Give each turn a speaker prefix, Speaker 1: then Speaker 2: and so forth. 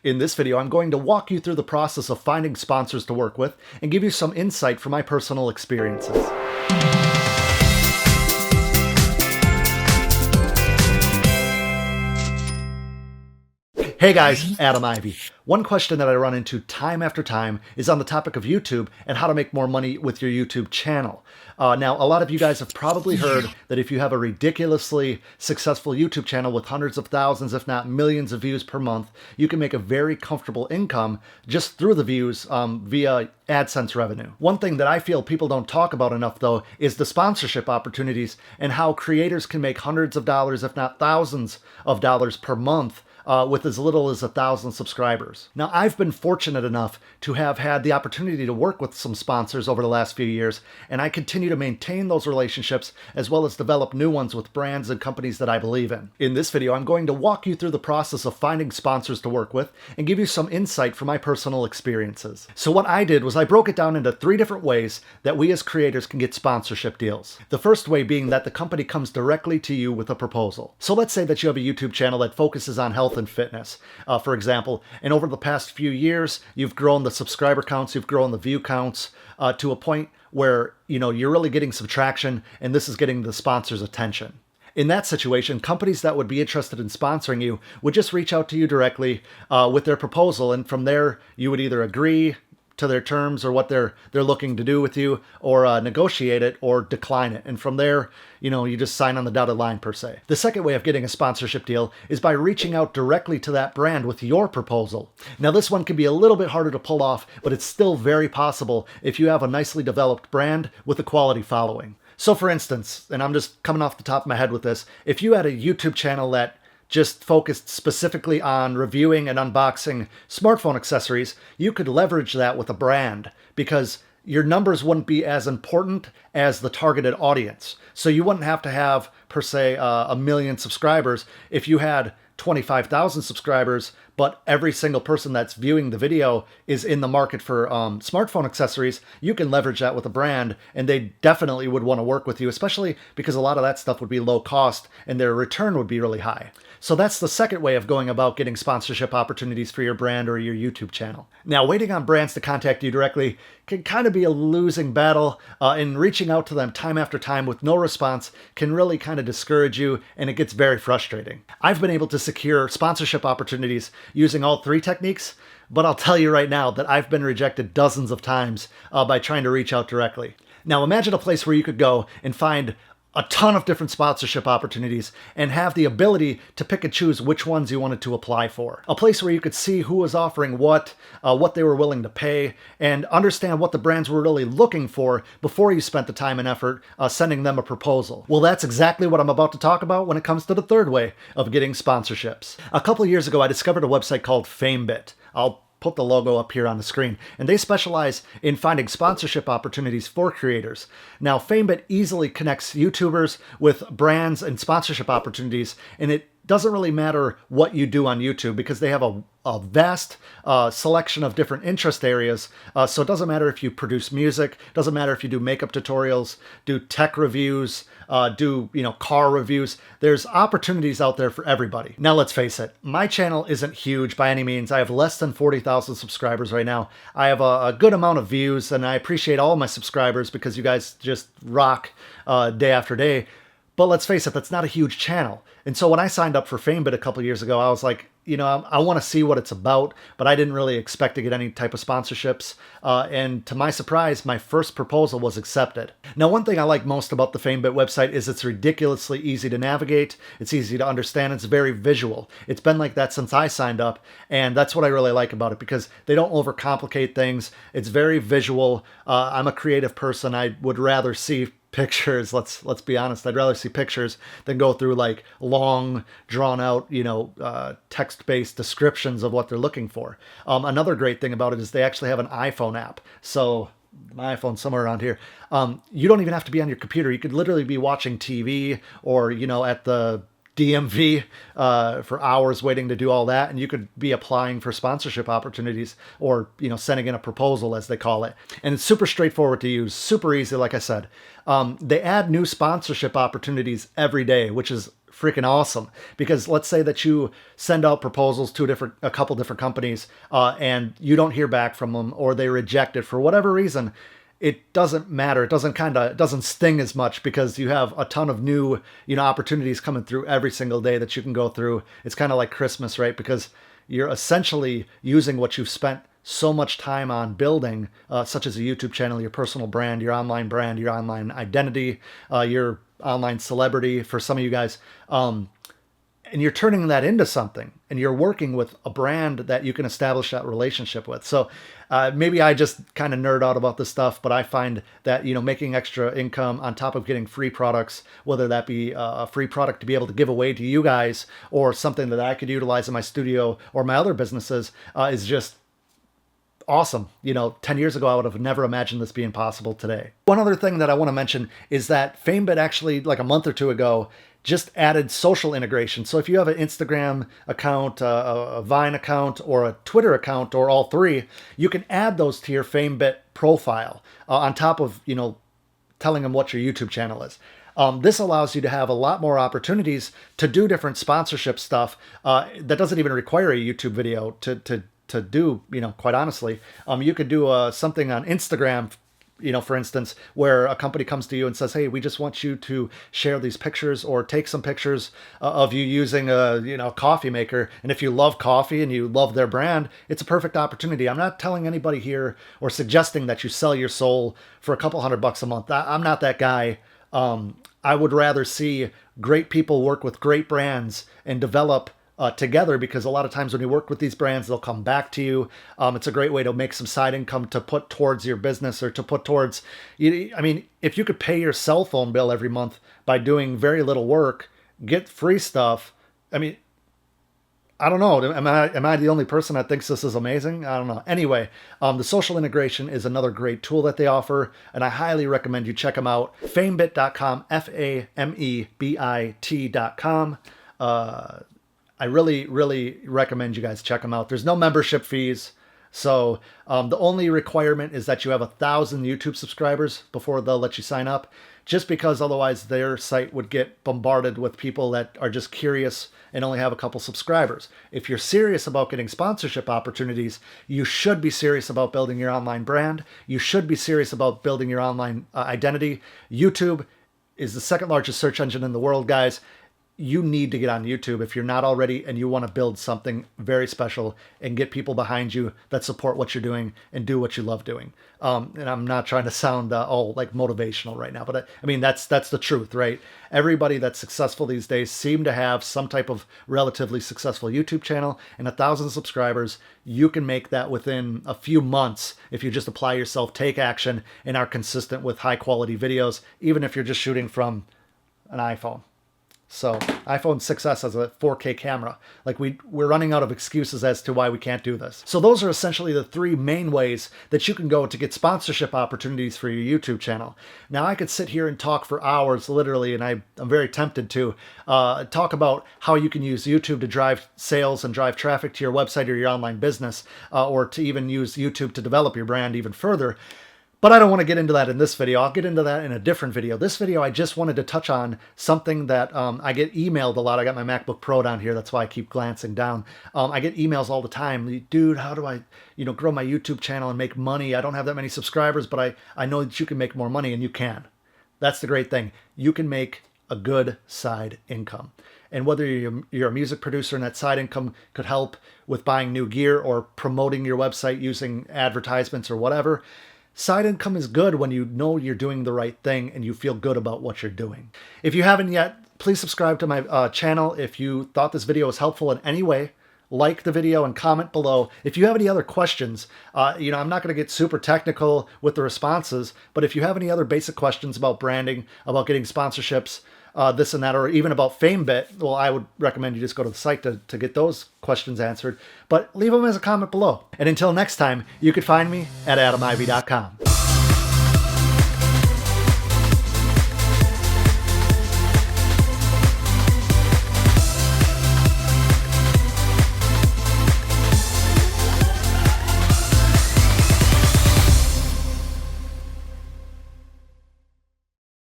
Speaker 1: In this video, I'm going to walk you through the process of finding sponsors to work with and give you some insight from my personal experiences. Hey guys, Adam Ivy. One question that I run into time after time is on the topic of YouTube and how to make more money with your YouTube channel. Now, a lot of you guys have probably heard that if you have a ridiculously successful YouTube channel with hundreds of thousands, if not millions of views per month, you can make a very comfortable income just through the views via AdSense revenue. One thing that I feel people don't talk about enough, though, is the sponsorship opportunities and how creators can make hundreds of dollars, if not thousands of dollars per month with as little as 1,000 subscribers. Now, I've been fortunate enough to have had the opportunity to work with some sponsors over the last few years, and I continue to maintain those relationships as well as develop new ones with brands and companies that I believe in. In this video, I'm going to walk you through the process of finding sponsors to work with and give you some insight from my personal experiences. So what I did was I broke it down into 3 different ways that we as creators can get sponsorship deals. The first way being that the company comes directly to you with a proposal. So let's say that you have a YouTube channel that focuses on health and fitness, for example, and over the past few years, you've grown the subscriber counts, you've grown the view counts to a point where, you're really getting some traction, and this is getting the sponsor's attention. In that situation, companies that would be interested in sponsoring you would just reach out to you directly with their proposal, and from there, you would either agree to their terms or what they're looking to do with you, or negotiate it or decline it. And from there, you just sign on the dotted line per se. The second way of getting a sponsorship deal is by reaching out directly to that brand with your proposal. Now, this one can be a little bit harder to pull off, but it's still very possible if you have a nicely developed brand with a quality following. So for instance, and I'm just coming off the top of my head with this, if you had a YouTube channel that just focused specifically on reviewing and unboxing smartphone accessories, you could leverage that with a brand because your numbers wouldn't be as important as the targeted audience. So you wouldn't have to have, per se, 1 million subscribers. If you had 25,000 subscribers, but every single person that's viewing the video is in the market for smartphone accessories, you can leverage that with a brand, and they definitely would want to work with you, especially because a lot of that stuff would be low cost and their return would be really high. So that's the second way of going about getting sponsorship opportunities for your brand or your YouTube channel. Now, waiting on brands to contact you directly can kind of be a losing battle, and reaching out to them time after time with no response can really kind of discourage you, and it gets very frustrating. I've been able to secure sponsorship opportunities using all 3 techniques, but I'll tell you right now that I've been rejected dozens of times by trying to reach out directly. Now, imagine a place where you could go and find a ton of different sponsorship opportunities and have the ability to pick and choose which ones you wanted to apply for. A place where you could see who was offering what they were willing to pay, and understand what the brands were really looking for before you spent the time and effort sending them a proposal. Well, that's exactly what I'm about to talk about when it comes to the third way of getting sponsorships. A couple of years ago, I discovered a website called FameBit. I'll put the logo up here on the screen, and they specialize in finding sponsorship opportunities for creators. Now, FameBit easily connects YouTubers with brands and sponsorship opportunities, and it doesn't really matter what you do on YouTube because they have a vast selection of different interest areas. So it doesn't matter if you produce music, doesn't matter if you do makeup tutorials, do tech reviews, do car reviews. There's opportunities out there for everybody. Now, let's face it, my channel isn't huge by any means. I have less than 40,000 subscribers right now. I have a good amount of views, and I appreciate all my subscribers because you guys just rock day after day. But let's face it, that's not a huge channel. And so when I signed up for FameBit a couple years ago, I was like, I want to see what it's about, but I didn't really expect to get any type of sponsorships. And to my surprise, my first proposal was accepted. Now, one thing I like most about the FameBit website is it's ridiculously easy to navigate. It's easy to understand. It's very visual. It's been like that since I signed up, and that's what I really like about it because they don't overcomplicate things. It's very visual. I'm a creative person. I would rather see pictures. Let's be honest. I'd rather see pictures than go through like long, drawn out, text-based descriptions of what they're looking for. Another great thing about it is they actually have an iPhone app. So my iPhone's somewhere around here. You don't even have to be on your computer. You could literally be watching TV or, at the DMV for hours waiting to do all that, and you could be applying for sponsorship opportunities or sending in a proposal, as they call it. And it's super straightforward to use, super easy. Like I said, they add new sponsorship opportunities every day, which is freaking awesome. Because let's say that you send out proposals to a couple different companies and you don't hear back from them, or they reject it for whatever reason. It doesn't matter. It doesn't sting as much because you have a ton of new, opportunities coming through every single day that you can go through. It's kind of like Christmas, right? Because you're essentially using what you've spent so much time on building, such as a YouTube channel, your personal brand, your online identity, your online celebrity for some of you guys. And you're turning that into something, and you're working with a brand that you can establish that relationship with. So maybe I just kind of nerd out about this stuff, but I find that, making extra income on top of getting free products, whether that be a free product to be able to give away to you guys or something that I could utilize in my studio or my other businesses, is just awesome. 10 years ago, I would have never imagined this being possible today. One other thing that I want to mention is that FameBit actually, like a month or two ago, just added social integration. So if you have an Instagram account, a Vine account, or a Twitter account, or all three, you can add those to your FameBit profile on top of, telling them what your YouTube channel is. This allows you to have a lot more opportunities to do different sponsorship stuff that doesn't even require a YouTube video to do, quite honestly. You could do something on Instagram, for instance, where a company comes to you and says, hey, we just want you to share these pictures or take some pictures of you using a coffee maker. And if you love coffee and you love their brand, it's a perfect opportunity. I'm not telling anybody here or suggesting that you sell your soul for a couple $100 a month. I'm not that guy. I would rather see great people work with great brands and develop together, because a lot of times when you work with these brands, they'll come back to you. It's a great way to make some side income to put towards your business, or to put towards, if you could pay your cell phone bill every month by doing very little work, get free stuff. I don't know. Am I the only person that thinks this is amazing? I don't know. Anyway, the social integration is another great tool that they offer, and I highly recommend you check them out. Famebit.com, FAMEBIT.com. I really, really recommend you guys check them out. There's no membership fees. So the only requirement is that you have 1,000 YouTube subscribers before they'll let you sign up, just because otherwise their site would get bombarded with people that are just curious and only have a couple subscribers. If you're serious about getting sponsorship opportunities, you should be serious about building your online brand. You should be serious about building your online identity. YouTube is the second largest search engine in the world, guys. You need to get on YouTube if you're not already, and you want to build something very special and get people behind you that support what you're doing and do what you love doing. And I'm not trying to sound all like motivational right now, but that's the truth, right? Everybody that's successful these days seem to have some type of relatively successful YouTube channel and 1,000 subscribers. You can make that within a few months if you just apply yourself, take action, and are consistent with high quality videos, even if you're just shooting from an iPhone. So iPhone 6s has a 4K camera. Like we're running out of excuses as to why we can't do this. So those are essentially the three main ways that you can go to get sponsorship opportunities for your YouTube channel. Now I could sit here and talk for hours, literally, and I'm very tempted to talk about how you can use YouTube to drive sales and drive traffic to your website or your online business, or to even use YouTube to develop your brand even further. But I don't want to get into that in this video. I'll get into that in a different video. This video, I just wanted to touch on something that I get emailed a lot. I got my MacBook Pro down here. That's why I keep glancing down. I get emails all the time. Dude, how do I, grow my YouTube channel and make money? I don't have that many subscribers, but I know that you can make more money, and you can. That's the great thing. You can make a good side income. And whether you're a music producer and that side income could help with buying new gear or promoting your website using advertisements or whatever, side income is good when you know you're doing the right thing and you feel good about what you're doing. If you haven't yet, please subscribe to my channel. If you thought this video was helpful in any way, like the video and comment below. If you have any other questions, I'm not going to get super technical with the responses, but if you have any other basic questions about branding, about getting sponsorships, this and that, or even about FameBit, well, I would recommend you just go to the site to get those questions answered. But leave them as a comment below. And until next time, you can find me at adamivy.com.